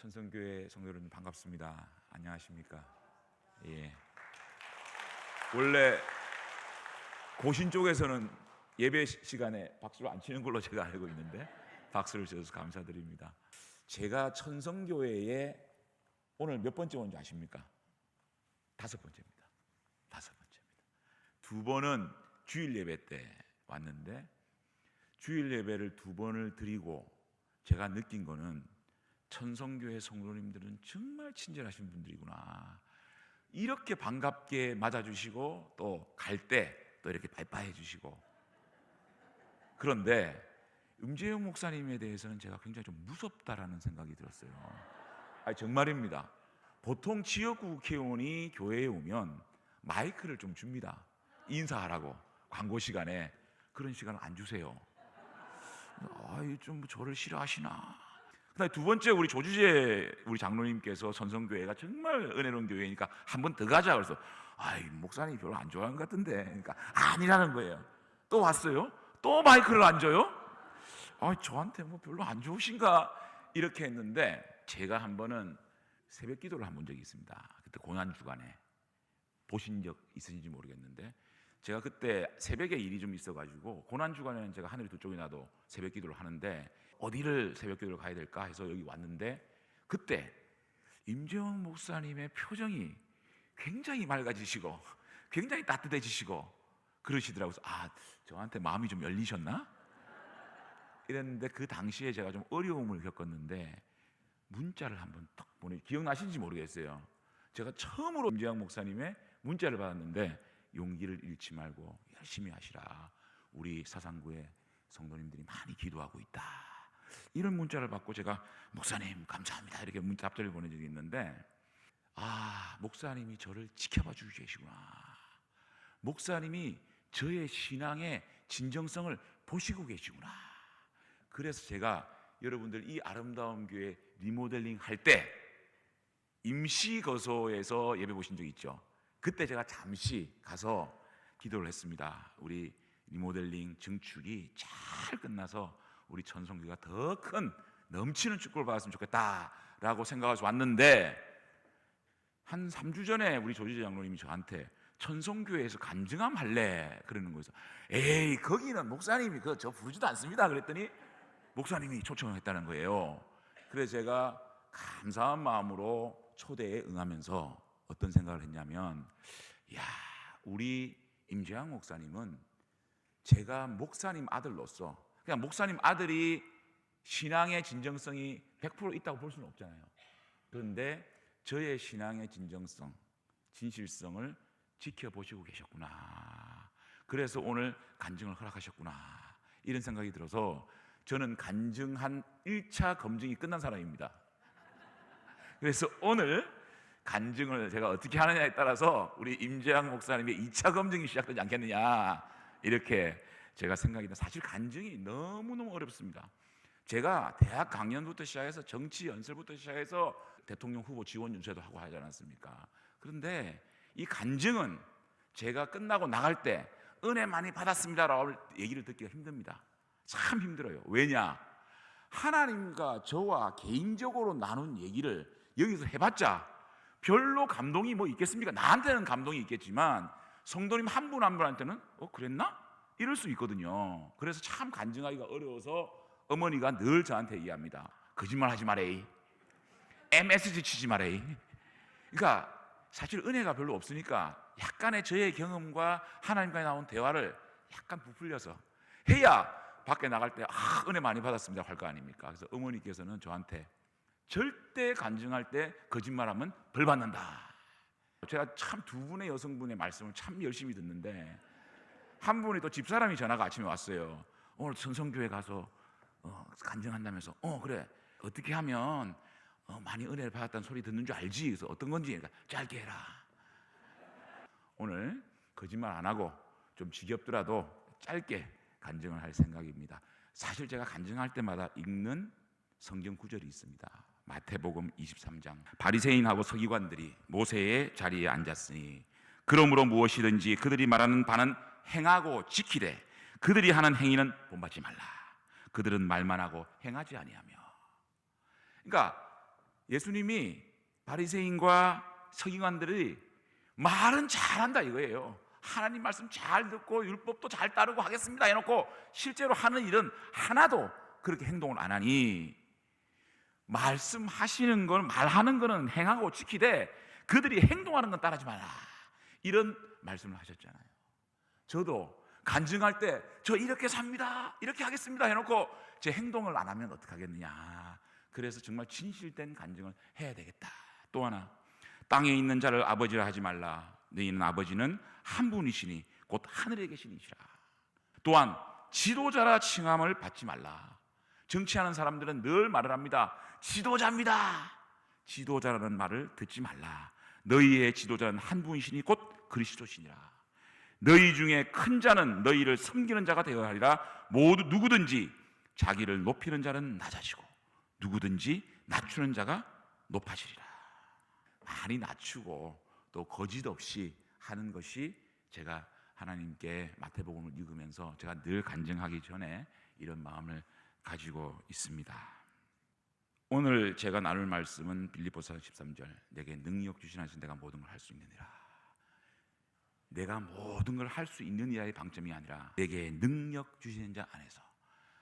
천성교회 성도 여러분 반갑습니다. 안녕하십니까? 예. 원래 고신 쪽에서는 예배 시간에 박수를 안 치는 걸로 제가 알고 있는데 박수를 쳐주셔서 감사드립니다. 제가 천성교회에 오늘 몇 번째 온지 아십니까? 5번째입니다. 5번째입니다. 2번은 주일 예배 때 왔는데 주일 예배를 2번을 드리고 제가 느낀 거는 천성교회 성도님들은 정말 친절하신 분들이구나. 이렇게 반갑게 맞아주시고 또 갈 때 또 이렇게 바이바이 해주시고. 그런데 임재영 목사님에 대해서는 제가 굉장히 좀 무섭다라는 생각이 들었어요. 아니 정말입니다. 보통 지역구 국회의원이 교회에 오면 마이크를 좀 줍니다. 인사하라고. 광고 시간에. 그런 시간을 안 주세요. 좀 저를 싫어하시나. 그다음에 2번째 우리 조주재 우리 장로님께서 천성교회가 정말 은혜로운 교회니까 한 번 더 가자. 그래서 목사님이 별로 안 좋아하는 것 같은데. 그러니까 아니라는 거예요. 또 왔어요? 또 마이크를 안 줘요? 저한테 뭐 별로 안 좋으신가? 이렇게 했는데 제가 한 번은 새벽 기도를 한 본 적이 있습니다. 그때 고난 주간에 보신 적 있으신지 모르겠는데 제가 그때 새벽에 일이 좀 있어가지고 고난 주간에는 제가 하늘이 두 쪽이 나도 새벽 기도를 하는데 어디를 새벽 기도를 가야 될까 해서 여기 왔는데 그때 임재영 목사님의 표정이 굉장히 맑아지시고 굉장히 따뜻해지시고 그러시더라고요. 저한테 마음이 좀 열리셨나? 이랬는데 그 당시에 제가 좀 어려움을 겪었는데 문자를 한번 딱 기억나시는지 모르겠어요. 제가 처음으로 임재영 목사님의 문자를 받았는데 용기를 잃지 말고 열심히 하시라. 우리 사상구의 성도님들이 많이 기도하고 있다. 이런 문자를 받고 제가 목사님 감사합니다 이렇게 문자 답장을 보낸 적이 있는데 목사님이 저를 지켜봐 주고 계시구나. 목사님이 저의 신앙의 진정성을 보시고 계시구나. 그래서 제가 여러분들 이 아름다운 교회 리모델링 할 때 임시거소에서 예배 보신 적 있죠? 그때 제가 잠시 가서 기도를 했습니다. 우리 리모델링 증축이 잘 끝나서 우리 천성교회가 더 큰 넘치는 축복을 받았으면 좋겠다라고 생각해서 왔는데 한 3주 전에 우리 조지재 장로님이 저한테 천성교회에서 간증함 할래 그러는 거예요. 에이 거기는 목사님이 저 부르지도 않습니다. 그랬더니 목사님이 초청을 했다는 거예요. 그래서 제가 감사한 마음으로 초대에 응하면서 어떤 생각을 했냐면 우리 임재영 목사님은 제가 목사님 아들로서 그냥 목사님 아들이 신앙의 진정성이 100% 있다고 볼 수는 없잖아요. 그런데 저의 신앙의 진정성, 진실성을 지켜보시고 계셨구나. 그래서 오늘 간증을 허락하셨구나. 이런 생각이 들어서 저는 간증한 1차 검증이 끝난 사람입니다. 그래서 오늘 간증을 제가 어떻게 하느냐에 따라서 우리 임재영 목사님의 2차 검증이 시작되지 않겠느냐 이렇게 제가 생각이 듭니다. 사실 간증이 너무너무 어렵습니다. 제가 대학 강연부터 시작해서 정치 연설부터 시작해서 대통령 후보 지원 연설도 하고 하지 않았습니까? 그런데 이 간증은 제가 끝나고 나갈 때 은혜 많이 받았습니다라고 얘기를 듣기가 힘듭니다. 참 힘들어요. 왜냐? 하나님과 저와 개인적으로 나눈 얘기를 여기서 해봤자 별로 감동이 뭐 있겠습니까? 나한테는 감동이 있겠지만 성도님 한 분 한 분한테는 그랬나? 이럴 수 있거든요. 그래서 참 간증하기가 어려워서 어머니가 늘 저한테 얘기합니다. 거짓말 하지 마래. MSG 치지 마래. 그러니까 사실 은혜가 별로 없으니까 약간의 저의 경험과 하나님과 나온 대화를 약간 부풀려서 해야 밖에 나갈 때 은혜 많이 받았습니다 할 거 아닙니까? 그래서 어머니께서는 저한테 절대 간증할 때 거짓말하면 벌 받는다. 제가 참 2분의 여성분의 말씀을 참 열심히 듣는데 한 분이 또 집사람이 전화가 아침에 왔어요. 오늘 천성교회 가서 간증한다면서 그래 어떻게 하면 많이 은혜를 받았다는 소리 듣는 줄 알지? 그래서 어떤 건지 그러니까 짧게 해라. 오늘 거짓말 안 하고 좀 지겹더라도 짧게 간증을 할 생각입니다. 사실 제가 간증할 때마다 읽는 성경 구절이 있습니다. 마태복음 23장 바리새인하고 서기관들이 모세의 자리에 앉았으니 그러므로 무엇이든지 그들이 말하는 바는 행하고 지키되 그들이 하는 행위는 본받지 말라. 그들은 말만 하고 행하지 아니하며. 그러니까 예수님이 바리새인과 서기관들이 말은 잘한다 이거예요. 하나님 말씀 잘 듣고 율법도 잘 따르고 하겠습니다 해놓고 실제로 하는 일은 하나도 그렇게 행동을 안 하니, 말씀하시는 걸, 말하는 거는 행하고 지키되 그들이 행동하는 건 따르지 마라, 이런 말씀을 하셨잖아요. 저도 간증할 때 저 이렇게 삽니다, 이렇게 하겠습니다 해놓고 제 행동을 안 하면 어떡하겠느냐. 그래서 정말 진실된 간증을 해야 되겠다. 또 하나, 땅에 있는 자를 아버지라 하지 말라. 너희는 아버지는 한 분이시니 곧 하늘에 계시니시라. 또한 지도자라 칭함을 받지 말라. 정치하는 사람들은 늘 말을 합니다. 지도자입니다. 지도자라는 말을 듣지 말라. 너희의 지도자는 한 분이시니 곧 그리스도시니라. 너희 중에 큰 자는 너희를 섬기는 자가 되어야 하리라. 모두 누구든지 자기를 높이는 자는 낮아지고 누구든지 낮추는 자가 높아지리라. 많이 낮추고 또 거짓 없이 하는 것이 제가 하나님께 마태복음을 읽으면서 제가 늘 간증하기 전에 이런 마음을 가지고 있습니다. 오늘 제가 나눌 말씀은 빌립보서 13절, 내게 능력 주신 하신 내가 모든 걸 할 수 있느니라. 내가 모든 걸 할 수 있느니라의 방점이 아니라 내게 능력 주시는 자 안에서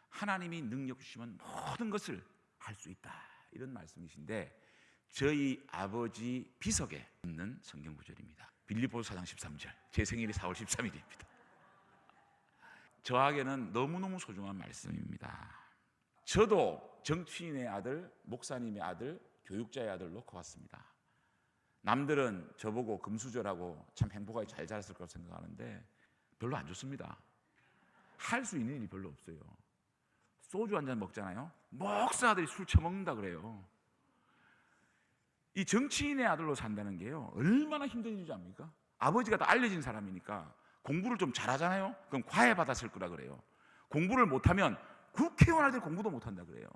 하나님이 능력 주시면 모든 것을 할 수 있다, 이런 말씀이신데, 저희 아버지 비석에 있는 성경 구절입니다. 빌립보서 4장 13절, 제 생일이 4월 13일입니다. 저에게는 너무너무 소중한 말씀입니다. 저도 정치인의 아들, 목사님의 아들, 교육자의 아들로 커왔습니다. 남들은 저보고 금수저라고 참 행복하게 잘 자랐을 거라고 생각하는데 별로 안 좋습니다. 할 수 있는 일이 별로 없어요. 소주 한 잔 먹잖아요. 목사들이 술 처먹는다 그래요. 이 정치인의 아들로 산다는 게요, 얼마나 힘든 일인지 압니까? 아버지가 다 알려진 사람이니까 공부를 좀 잘하잖아요. 그럼 과외 받았을 거라 그래요. 공부를 못하면 국회의원 아들 공부도 못한다 그래요.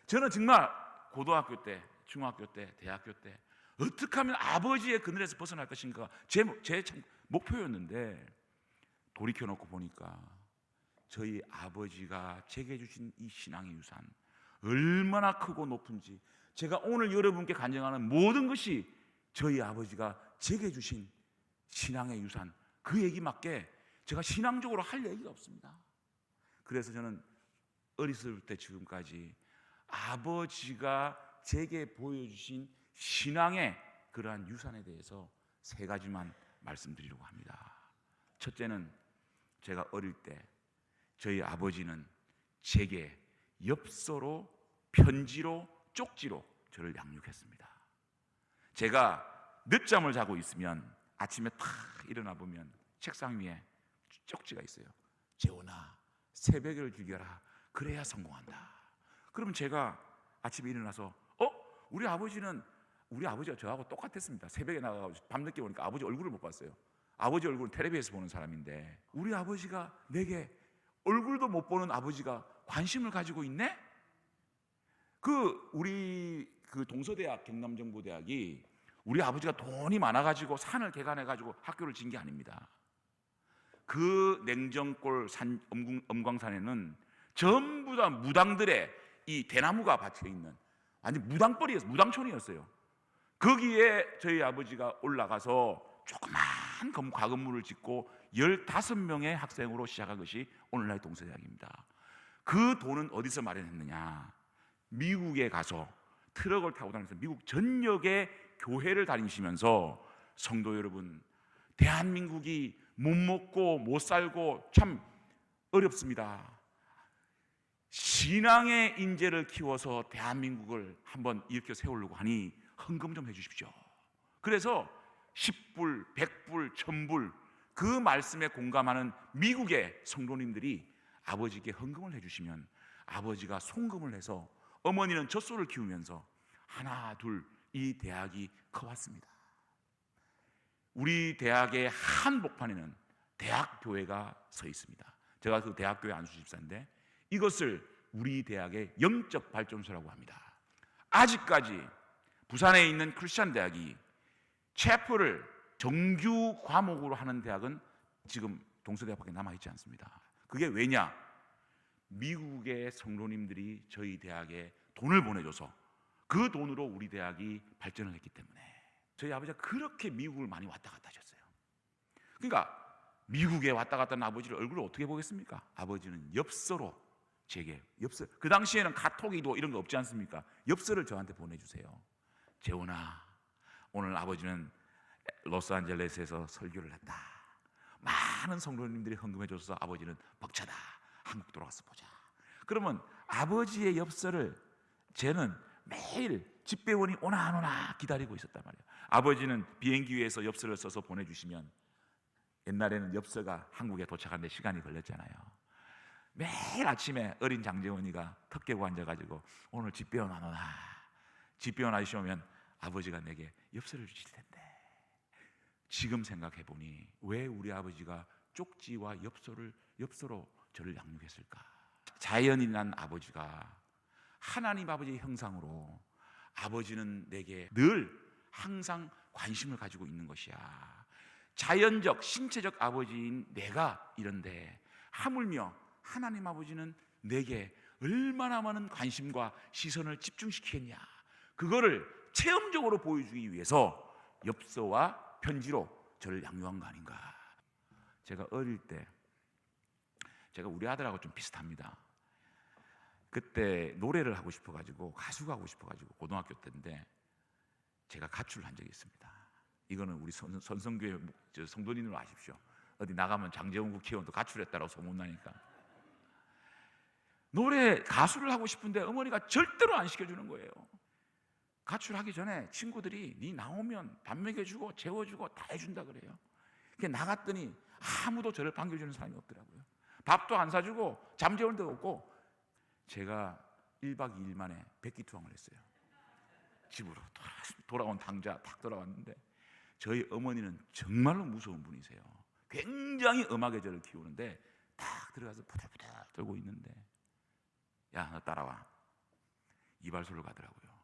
저는 정말 고등학교 때, 중학교 때, 대학교 때 어떻게 하면 아버지의 그늘에서 벗어날 것인가 제 참 목표였는데, 돌이켜놓고 보니까 저희 아버지가 제게 주신 이 신앙의 유산 얼마나 크고 높은지, 제가 오늘 여러분께 간증하는 모든 것이 저희 아버지가 제게 주신 신앙의 유산, 그 얘기밖에 제가 신앙적으로 할 얘기가 없습니다. 그래서 저는 어렸을 때 지금까지 아버지가 제게 보여주신 신앙의 그러한 유산에 대해서 세 가지만 말씀드리려고 합니다. 첫째는, 제가 어릴 때 저희 아버지는 제게 엽서로, 편지로, 쪽지로 저를 양육했습니다. 제가 늦잠을 자고 있으면 아침에 탁 일어나 보면 책상 위에 쪽지가 있어요. 재훈아, 새벽을 즐겨라. 그래야 성공한다. 그러면 제가 아침에 일어나서 우리 아버지가 저하고 똑같았습니다. 새벽에 나가서 밤늦게 오니까 아버지 얼굴을 못 봤어요. 아버지 얼굴은 텔레비에서 보는 사람인데, 우리 아버지가 내게, 얼굴도 못 보는 아버지가 관심을 가지고 있네? 우리 동서대학, 경남정보대학이 우리 아버지가 돈이 많아가지고 산을 개간해가지고 학교를 진 게 아닙니다. 그 냉정골 산 엄광산에는 전부 다 무당들의 이 대나무가 박혀있는 완전 무당벌이였어요. 무당촌이었어요. 거기에 저희 아버지가 올라가서 조그만 과건물을 짓고 15명의 학생으로 시작한 것이 오늘날 동서대학입니다. 그 돈은 어디서 마련했느냐? 미국에 가서 트럭을 타고 다니면서 미국 전역의 교회를 다니시면서, 성도 여러분, 대한민국이 못 먹고 못 살고 참 어렵습니다. 신앙의 인재를 키워서 대한민국을 한번 일으켜 세우려고 하니 헌금 좀 해주십시오. 그래서 10불, 100불, 1000불 그 말씀에 공감하는 미국의 성도님들이 아버지께 헌금을 해주시면 아버지가 송금을 해서 어머니는 젖소를 키우면서 하나 둘 이 대학이 커왔습니다. 우리 대학의 한복판에는 대학교회가 서 있습니다. 제가 그 대학교회 안수집사인데 이것을 우리 대학의 영적 발전소라고 합니다. 아직까지 부산에 있는 크리스찬 대학이 체플을 정규 과목으로 하는 대학은 지금 동서대학밖에 남아있지 않습니다. 그게 왜냐? 미국의 성도님들이 저희 대학에 돈을 보내줘서 그 돈으로 우리 대학이 발전을 했기 때문에. 저희 아버지가 그렇게 미국을 많이 왔다 갔다 하셨어요. 그러니까 미국에 왔다 갔다 하는 아버지를 얼굴을 어떻게 보겠습니까? 아버지는 엽서로 제게 엽서, 그 당시에는 카톡이도 이런 거 없지 않습니까? 엽서를 저한테 보내주세요. 재훈아, 오늘 아버지는 로스앤젤레스에서 설교를 했다. 많은 성도님들이 헌금해줘서 아버지는 벅차다. 한국 돌아와서 보자. 그러면 아버지의 엽서를 저는 매일 집배원이 오나 안 오나 기다리고 있었단 말이에요. 아버지는 비행기 위에서 엽서를 써서 보내주시면, 옛날에는 엽서가 한국에 도착하는데 시간이 걸렸잖아요. 매일 아침에 어린 장재원이가 턱 깨고 앉아가지고 오늘 집배원 안 오나, 집배원 아저씨 오면 아버지가 내게 엽서를 주실 텐데. 지금 생각해보니 왜 우리 아버지가 쪽지와 엽서로 저를 양육했을까? 자연이 난 아버지가 하나님 아버지의 형상으로, 아버지는 내게 늘 항상 관심을 가지고 있는 것이야. 자연적 신체적 아버지인 내가 이런데 하물며 하나님 아버지는 내게 얼마나 많은 관심과 시선을 집중시키겠냐, 그거를 체험적으로 보여주기 위해서 엽서와 편지로 저를 양육한 거 아닌가. 제가 어릴 때, 제가 우리 아들하고 좀 비슷합니다. 그때 노래를 하고 싶어가지고, 가수가 하고 싶어가지고, 고등학교 때인데 제가 가출을 한 적이 있습니다. 이거는 우리 선성교회 성도님으로 아십시오. 어디 나가면 장재훈 국회의원도 가출했다고 소문나니까. 노래 가수를 하고 싶은데 어머니가 절대로 안 시켜주는 거예요. 가출하기 전에 친구들이 네 나오면 밥 먹여주고 재워주고 다 해준다 그래요. 나갔더니 아무도 저를 반겨주는 사람이 없더라고요. 밥도 안 사주고 잠재울 데도 없고. 제가 1박 2일 만에 백기투항을 했어요. 집으로 돌아온 당자 딱 돌아왔는데, 저희 어머니는 정말로 무서운 분이세요. 굉장히 엄하게 저를 키우는데 딱 들어가서 부들부들 떨고 있는데, 야, 너 따라와, 이발소를 가더라고요.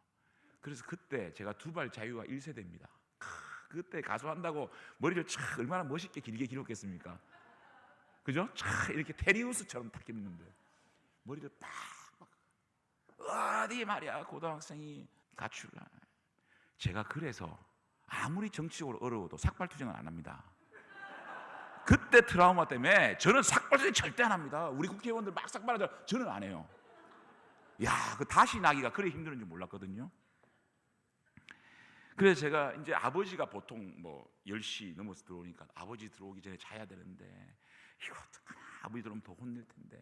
그래서 그때 제가 두발 자유와 1세대입니다. 그때 가수한다고 머리를 촥 얼마나 멋있게 길게 길었겠습니까? 그죠? 촥 이렇게 테리우스처럼 딱 길었는데 머리를 팍 어디 말이야 고등학생이 가출을. 제가 그래서 아무리 정치적으로 어려워도 삭발투쟁은 안 합니다. 그때 트라우마 때문에 저는 삭발투쟁 절대 안 합니다. 우리 국회의원들 막 삭발하자, 저는 안 해요. 야, 그 다시 나기가 그래 힘든 줄 몰랐거든요. 그래서 제가 이제 아버지가 보통 뭐 10시 넘어서 들어오니까 아버지 들어오기 전에 자야 되는데, 이거 어떡하나, 아버지 들어오면 더 혼낼 텐데.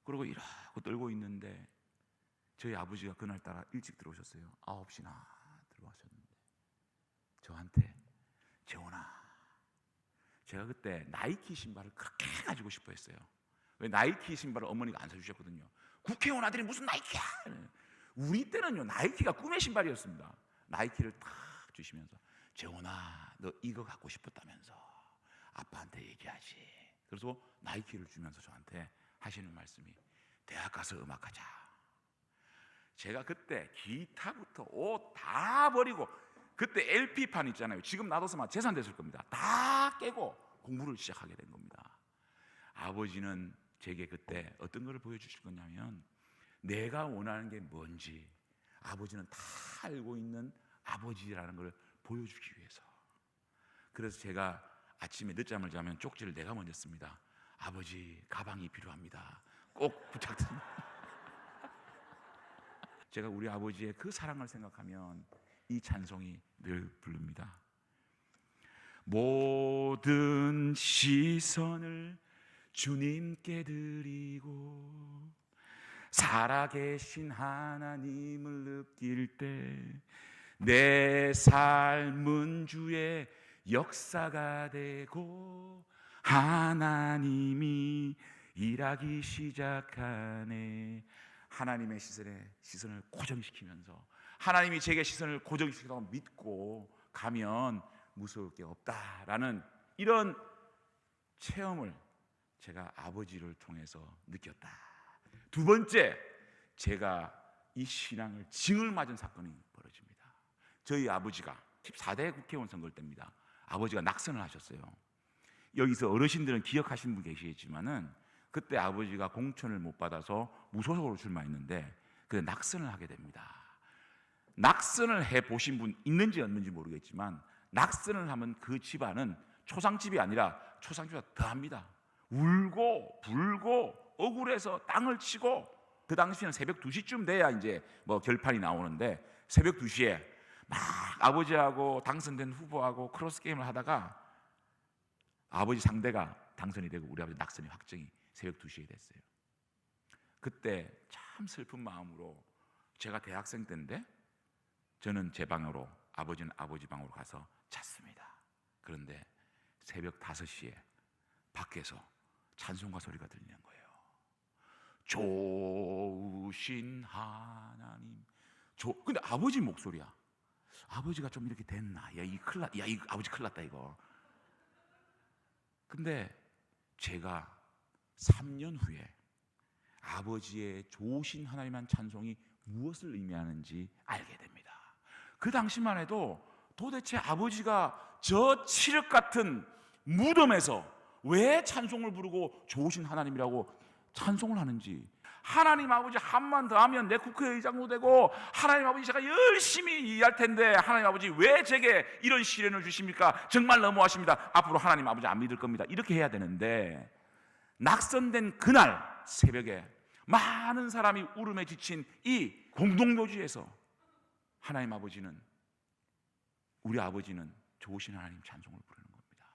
그러고 이러고 떨고 있는데 저희 아버지가 그날따라 일찍 들어오셨어요. 9시나 들어가셨는데 저한테, 재훈아, 제가 그때 나이키 신발을 그렇게 가지고 싶어 했어요. 왜? 나이키 신발을 어머니가 안 사주셨거든요. 국회의원 아들이 무슨 나이키야. 우리 때는요 나이키가 꿈의 신발이었습니다. 나이키를 탁 주시면서, 재훈아, 너 이거 갖고 싶었다면서 아빠한테 얘기하지. 그래서 나이키를 주면서 저한테 하시는 말씀이, 대학 가서 음악하자. 제가 그때 기타부터 옷 다 버리고, 그때 LP판 있잖아요. 지금 놔뒀으면 재산 됐을 겁니다. 다 깨고 공부를 시작하게 된 겁니다. 아버지는 제게 그때 어떤 걸 보여주실 거냐면, 내가 원하는 게 뭔지 아버지는 다 알고 있는 아버지라는 걸 보여주기 위해서. 그래서 제가 아침에 늦잠을 자면 쪽지를 내가 먼저 씁니다. 아버지, 가방이 필요합니다. 꼭 부탁드립니다. 제가 우리 아버지의 그 사랑을 생각하면 이 찬송이 늘 부릅니다. 모든 시선을 주님께 드리고 살아계신 하나님을 느낄 때 내 삶은 주의 역사가 되고 하나님이 일하기 시작하네. 하나님의 시선을 고정시키면서, 하나님이 제게 시선을 고정시키다고 믿고 가면 무서울 게 없다라는 이런 체험을 제가 아버지를 통해서 느꼈다. 두 번째, 제가 이 신앙을 징을 맞은 사건이 벌어집니다. 저희 아버지가 14대 국회의원 선거 때입니다. 아버지가 낙선을 하셨어요. 여기서 어르신들은 기억하시는 분 계시겠지만은 그때 아버지가 공천을 못 받아서 무소속으로 출마했는데 그 낙선을 하게 됩니다. 낙선을 해 보신 분 있는지 없는지 모르겠지만 낙선을 하면 그 집안은 초상집이 아니라 초상집보다 더합니다. 울고 불고 억울해서 땅을 치고, 그 당시에는 새벽 2시쯤 돼야 이제 뭐 결판이 나오는데 새벽 2시에 막 아버지하고 당선된 후보하고 크로스 게임을 하다가 아버지 상대가 당선이 되고 우리 아버지 낙선이 확정이 새벽 2시에 됐어요. 그때 참 슬픈 마음으로, 제가 대학생 때인데 저는 제 방으로, 아버지는 아버지 방으로 가서 잤습니다. 그런데 새벽 5시에 밖에서 찬송가 소리가 들리는 거예요. 좋으신 하나님. 근데 아버지 목소리야. 아버지가 좀 이렇게 됐나? 야, 이 아버지 큰일 났다 이거. 근데 제가 3년 후에 아버지의 좋으신 하나님한 찬송이 무엇을 의미하는지 알게 됩니다. 그 당시만 해도 도대체 아버지가 저 칠흑 같은 무덤에서 왜 찬송을 부르고 좋으신 하나님이라고 찬송을 하는지, 하나님 아버지 한만 더 하면 내 국회의장도 되고, 하나님 아버지 제가 열심히 일할 텐데 하나님 아버지 왜 제게 이런 시련을 주십니까? 정말 너무하십니다. 앞으로 하나님 아버지 안 믿을 겁니다. 이렇게 해야 되는데, 낙선된 그날 새벽에 많은 사람이 울음에 지친 이 공동묘지에서 하나님 아버지는, 우리 아버지는 좋으신 하나님 찬송을 부르는 겁니다.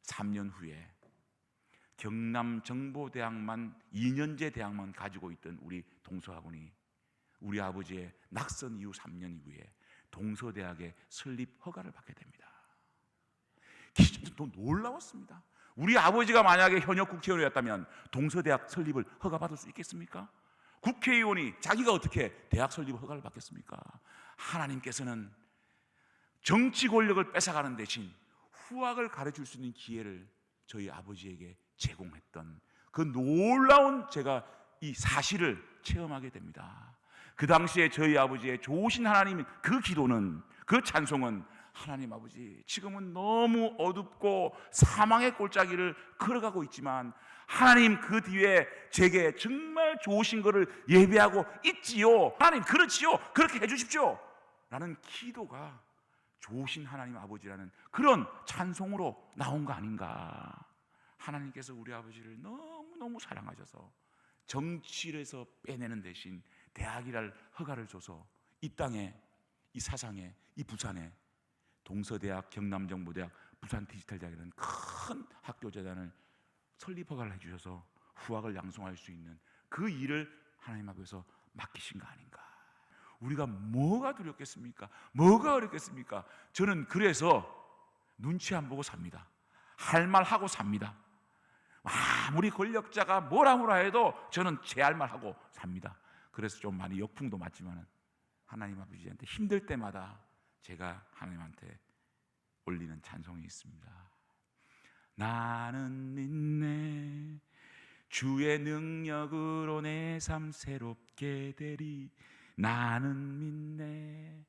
3년 후에 경남정보대학만 2년제 대학만 가지고 있던 우리 동서학원이 우리 아버지의 낙선 이후 3년 이후에 동서대학의 설립 허가를 받게 됩니다. 또 놀라웠습니다. 우리 아버지가 만약에 현역 국회의원이었다면 동서대학 설립을 허가받을 수 있겠습니까? 국회의원이 자기가 어떻게 대학 설립 허가를 받겠습니까? 하나님께서는 정치 권력을 뺏어가는 대신 후학을 가르칠 수 있는 기회를 저희 아버지에게 제공했던 그 놀라운, 제가 이 사실을 체험하게 됩니다. 그 당시에 저희 아버지의 좋으신 하나님, 그 기도는, 그 찬송은, 하나님 아버지 지금은 너무 어둡고 사망의 골짜기를 걸어가고 있지만 하나님 그 뒤에 제게 정말 좋으신 것을 예배하고 있지요. 하나님 그렇지요. 그렇게 해주십시오 라는 기도가 좋으신 하나님 아버지라는 그런 찬송으로 나온 거 아닌가. 하나님께서 우리 아버지를 너무너무 사랑하셔서 정치에서 빼내는 대신 대학이랄 허가를 줘서 이 땅에, 이 사상에, 이 부산에 동서대학, 경남정보대학, 부산디지털대학이라는 큰 학교재단을 설립 허가를 해주셔서 후학을 양성할 수 있는 그 일을 하나님 앞에서 맡기신 거 아닌가. 우리가 뭐가 두렵겠습니까? 뭐가 어렵겠습니까? 저는 그래서 눈치 안 보고 삽니다. 할 말 하고 삽니다. 아무리 권력자가 뭐라 해도 저는 제 할 말 하고 삽니다. 그래서 좀 많이 역풍도 맞지만 하나님 아버지한테 힘들 때마다 제가 하나님한테 올리는 찬송이 있습니다. 나는 믿네 주의 능력으로 내 삶 새롭게 되리. 나는 믿네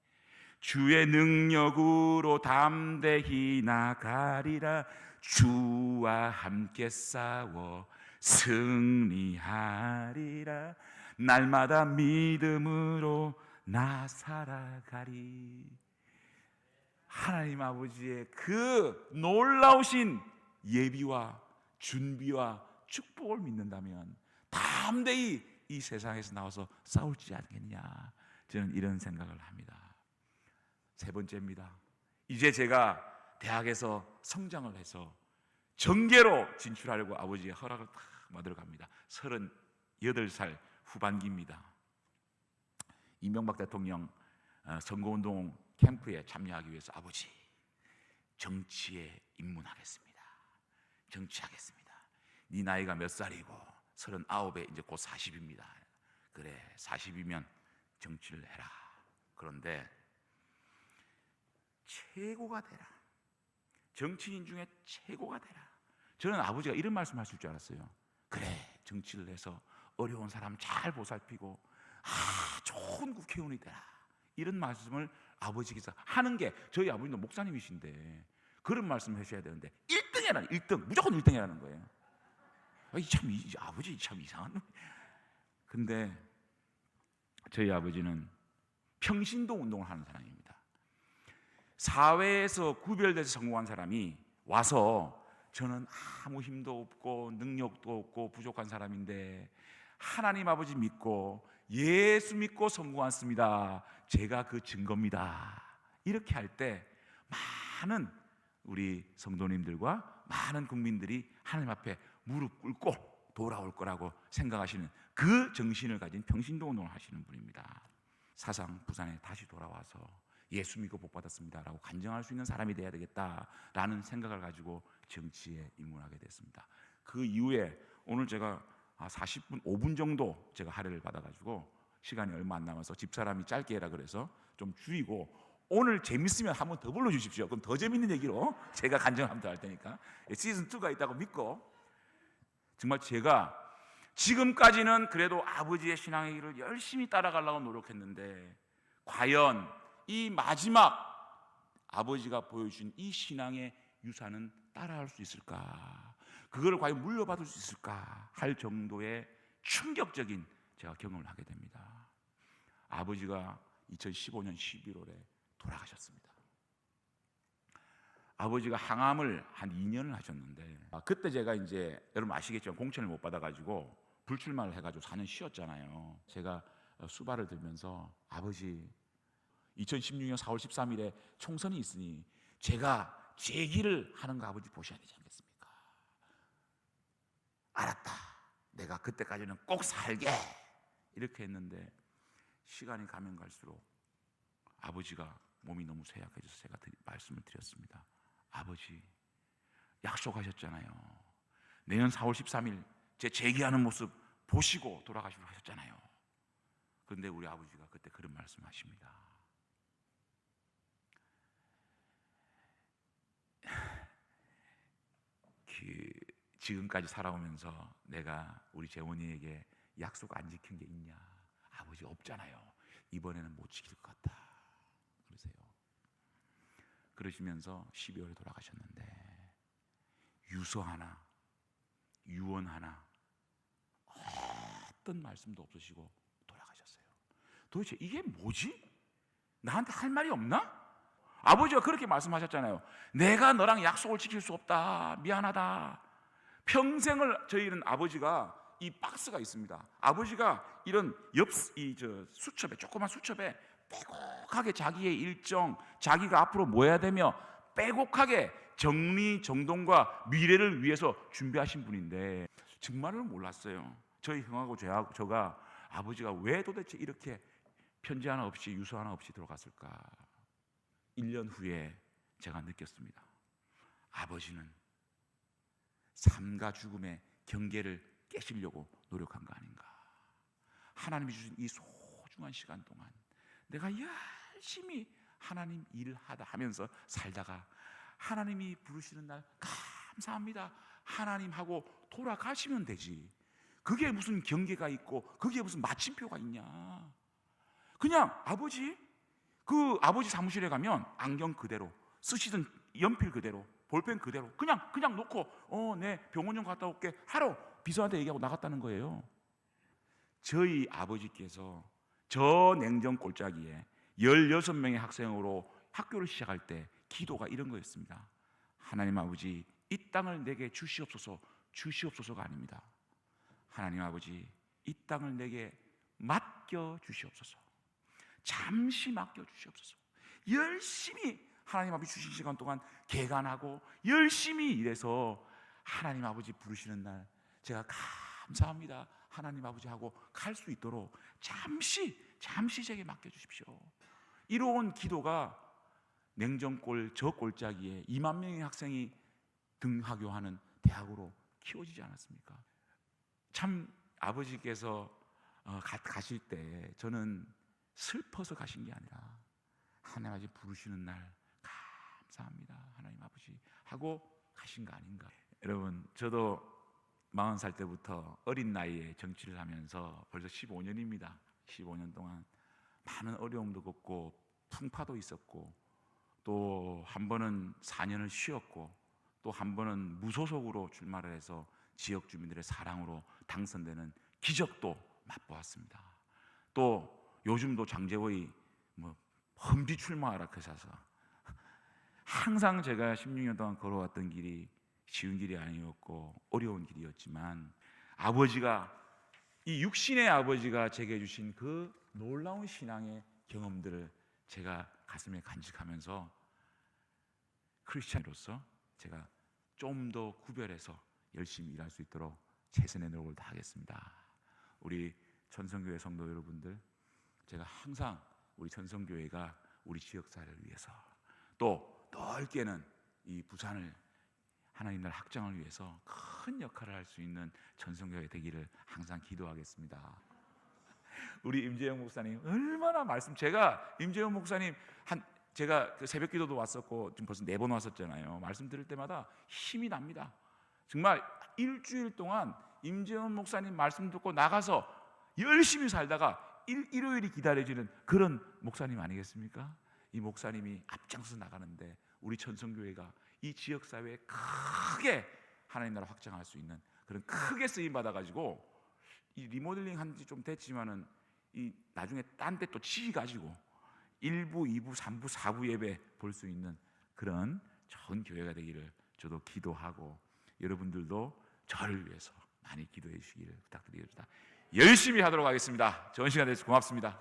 주의 능력으로 담대히 나가리라. 주와 함께 싸워 승리하리라. 날마다 믿음으로 나 살아가리. 하나님 아버지의 그 놀라우신 예비와 준비와 축복을 믿는다면 담대히 이 세상에서 나와서 싸울지 않겠냐. 저는 이런 생각을 합니다. 세 번째입니다. 이제 제가 대학에서 성장을 해서 정계로 진출하려고 아버지의 허락을 탁 받으러 갑니다. 38살 후반기입니다. 이명박 대통령 선거운동 캠프에 참여하기 위해서 아버지 정치에 입문하겠습니다. 정치하겠습니다. 네 나이가 몇 살이고 39에 이제 곧 40입니다. 그래 40이면 정치를 해라. 그런데 최고가 되라. 정치인 중에 최고가 되라. 저는 아버지가 이런 말씀하실 줄 알았어요. 그래 정치를 해서 어려운 사람 잘 보살피고 좋은 국회의원이 되라. 이런 말씀을 아버지께서 하는 게, 저희 아버님도 목사님이신데 그런 말씀을 하셔야 되는데 1등이라는 1등 무조건 1등이라는 거예요. 아버지 참 이상한. 근데 저희 아버지는 평신도 운동을 하는 사람입니다. 사회에서 구별돼서 성공한 사람이 와서 저는 아무 힘도 없고 능력도 없고 부족한 사람인데 하나님 아버지 믿고 예수 믿고 성공했습니다. 제가 그 증거입니다. 이렇게 할 때 많은 우리 성도님들과 많은 국민들이 하나님 앞에 무릎 꿇고 돌아올 거라고 생각하시는 그 정신을 가진 평신도 운동을 하시는 분입니다. 사상 부산에 다시 돌아와서 예수 믿고 복 받았습니다 라고 간증할 수 있는 사람이 돼야 되겠다라는 생각을 가지고 정치에 입문하게 됐습니다. 그 이후에 오늘 제가 40분, 5분 정도 제가 할애를 받아가지고 시간이 얼마 안 남아서 집사람이 짧게 해라 그래서 좀 줄이고, 오늘 재밌으면 한번 더 불러주십시오. 그럼 더 재밌는 얘기로 제가 간증을 한번 더 할 테니까 시즌 2가 있다고 믿고, 정말 제가 지금까지는 그래도 아버지의 신앙의 길을 열심히 따라가려고 노력했는데 과연 이 마지막 아버지가 보여준 이 신앙의 유산은 따라할 수 있을까, 그걸 과연 물려받을 수 있을까 할 정도의 충격적인 제가 경험을 하게 됩니다. 아버지가 2015년 11월에 돌아가셨습니다. 아버지가 항암을 한 2년을 하셨는데 그때 제가 이제 여러분 아시겠지만 공천을 못 받아가지고 불출마를 해가지고 4년 쉬었잖아요. 제가 수발을 들면서 아버지 2016년 4월 13일에 총선이 있으니 제가 재기를 하는 거 아버지 보셔야 되지 않겠습니까? 알았다, 내가 그때까지는 꼭 살게, 이렇게 했는데 시간이 가면 갈수록 아버지가 몸이 너무 쇠약해져서 제가 말씀을 드렸습니다. 아버지 약속하셨잖아요. 내년 4월 13일 제 재기하는 모습 보시고 돌아가시기로 하셨잖아요. 그런데 우리 아버지가 그때 그런 말씀하십니다. 지금까지 살아오면서 내가 우리 재원이에게 약속 안 지킨 게 있냐? 아버지 없잖아요. 이번에는 못 지킬 것 같다 그러세요. 그러시면서 12월에 돌아가셨는데 유서 하나, 유언 하나, 어떤 말씀도 없으시고 돌아가셨어요. 도대체 이게 뭐지? 나한테 할 말이 없나? 아버지가 그렇게 말씀하셨잖아요. 내가 너랑 약속을 지킬 수 없다, 미안하다. 평생을 저희는 아버지가 이 박스가 있습니다. 아버지가 이런 수첩에, 조그만 수첩에 빼곡하게 자기의 일정, 자기가 앞으로 뭐 해야 되며 빼곡하게 정리정돈과 미래를 위해서 준비하신 분인데 정말로 몰랐어요. 저희 형하고 저가 아버지가 왜 도대체 이렇게 편지 하나 없이 유서 하나 없이 들어갔을까. 1년 후에 제가 느꼈습니다. 아버지는 삶과 죽음의 경계를 깨시려고 노력한 거 아닌가. 하나님이 주신 이 소중한 시간 동안 내가 열심히 하나님 일을 하면서 살다가 하나님이 부르시는 날 감사합니다 하나님 하고 돌아가시면 되지. 그게 무슨 경계가 있고 그게 무슨 마침표가 있냐. 그냥 그 아버지 사무실에 가면 안경 그대로, 쓰시던 연필 그대로, 볼펜 그대로 그냥 놓고 네 병원 좀 갔다 올게 하루 비서한테 얘기하고 나갔다는 거예요. 저희 아버지께서 저 냉정 골짜기에 16명의 학생으로 학교를 시작할 때 기도가 이런 거였습니다. 하나님 아버지 이 땅을 내게 주시옵소서가 아닙니다. 하나님 아버지 이 땅을 내게 맡겨 주시옵소서. 잠시 맡겨 주시옵소서. 열심히 하나님 아버지 주신 시간 동안 개간하고 열심히 일해서 하나님 아버지 부르시는 날 제가 감사합니다 하나님 아버지 하고 갈 수 있도록 잠시 제게 맡겨 주십시오. 이런 기도가 냉정골 저 골짜기에 2만 명의 학생이 등하교하는 대학으로 키워지지 않았습니까? 참 아버지께서 가실 때 저는 슬퍼서 가신 게 아니라 하나님 아버지 부르시는 날 감사합니다 하나님 아버지 하고 가신 거 아닌가. 여러분 저도 40살 때부터 어린 나이에 정치를 하면서 벌써 15년입니다 15년 동안 많은 어려움도 겪고 풍파도 있었고 또 한 번은 4년을 쉬었고 또 한 번은 무소속으로 출마를 해서 지역 주민들의 사랑으로 당선되는 기적도 맛보았습니다. 또 요즘도 장제의 뭐 험지 출마하라 그 사서 항상 제가 16년 동안 걸어왔던 길이 쉬운 길이 아니었고 어려운 길이었지만 아버지가 이 육신의 아버지가 제게 주신 그 놀라운 신앙의 경험들을 제가 가슴에 간직하면서 크리스찬으로서 제가 좀 더 구별해서 열심히 일할 수 있도록 최선의 노력을 다하겠습니다. 우리 천성교회 성도 여러분들, 제가 항상 우리 천성교회가 우리 지역사회를 위해서 또 넓게는 이 부산을 하나님 나라 확장을 위해서 큰 역할을 할 수 있는 천성교회 되기를 항상 기도하겠습니다. 우리 임재영 목사님 얼마나 제가 임재영 목사님 제가 새벽 기도도 왔었고 지금 벌써 4번 왔었잖아요. 말씀 들을 때마다 힘이 납니다. 정말 일주일 동안 임재원 목사님 말씀 듣고 나가서 열심히 살다가 일요일이 기다려지는 그런 목사님 아니겠습니까? 이 목사님이 앞장서 나가는데 우리 천성교회가 이 지역사회에 크게 하나님 나라 확장할 수 있는 그런 크게 쓰임 받아가지고 이 리모델링 한 지 좀 됐지만은 이 나중에 딴 데 또 치가지고 1부, 2부, 3부, 4부 예배 볼 수 있는 그런 좋은 교회가 되기를 저도 기도하고 여러분들도 저를 위해서 많이 기도해 주시기를 부탁드립니다. 열심히 하도록 하겠습니다. 좋은 시간 되셔서 고맙습니다.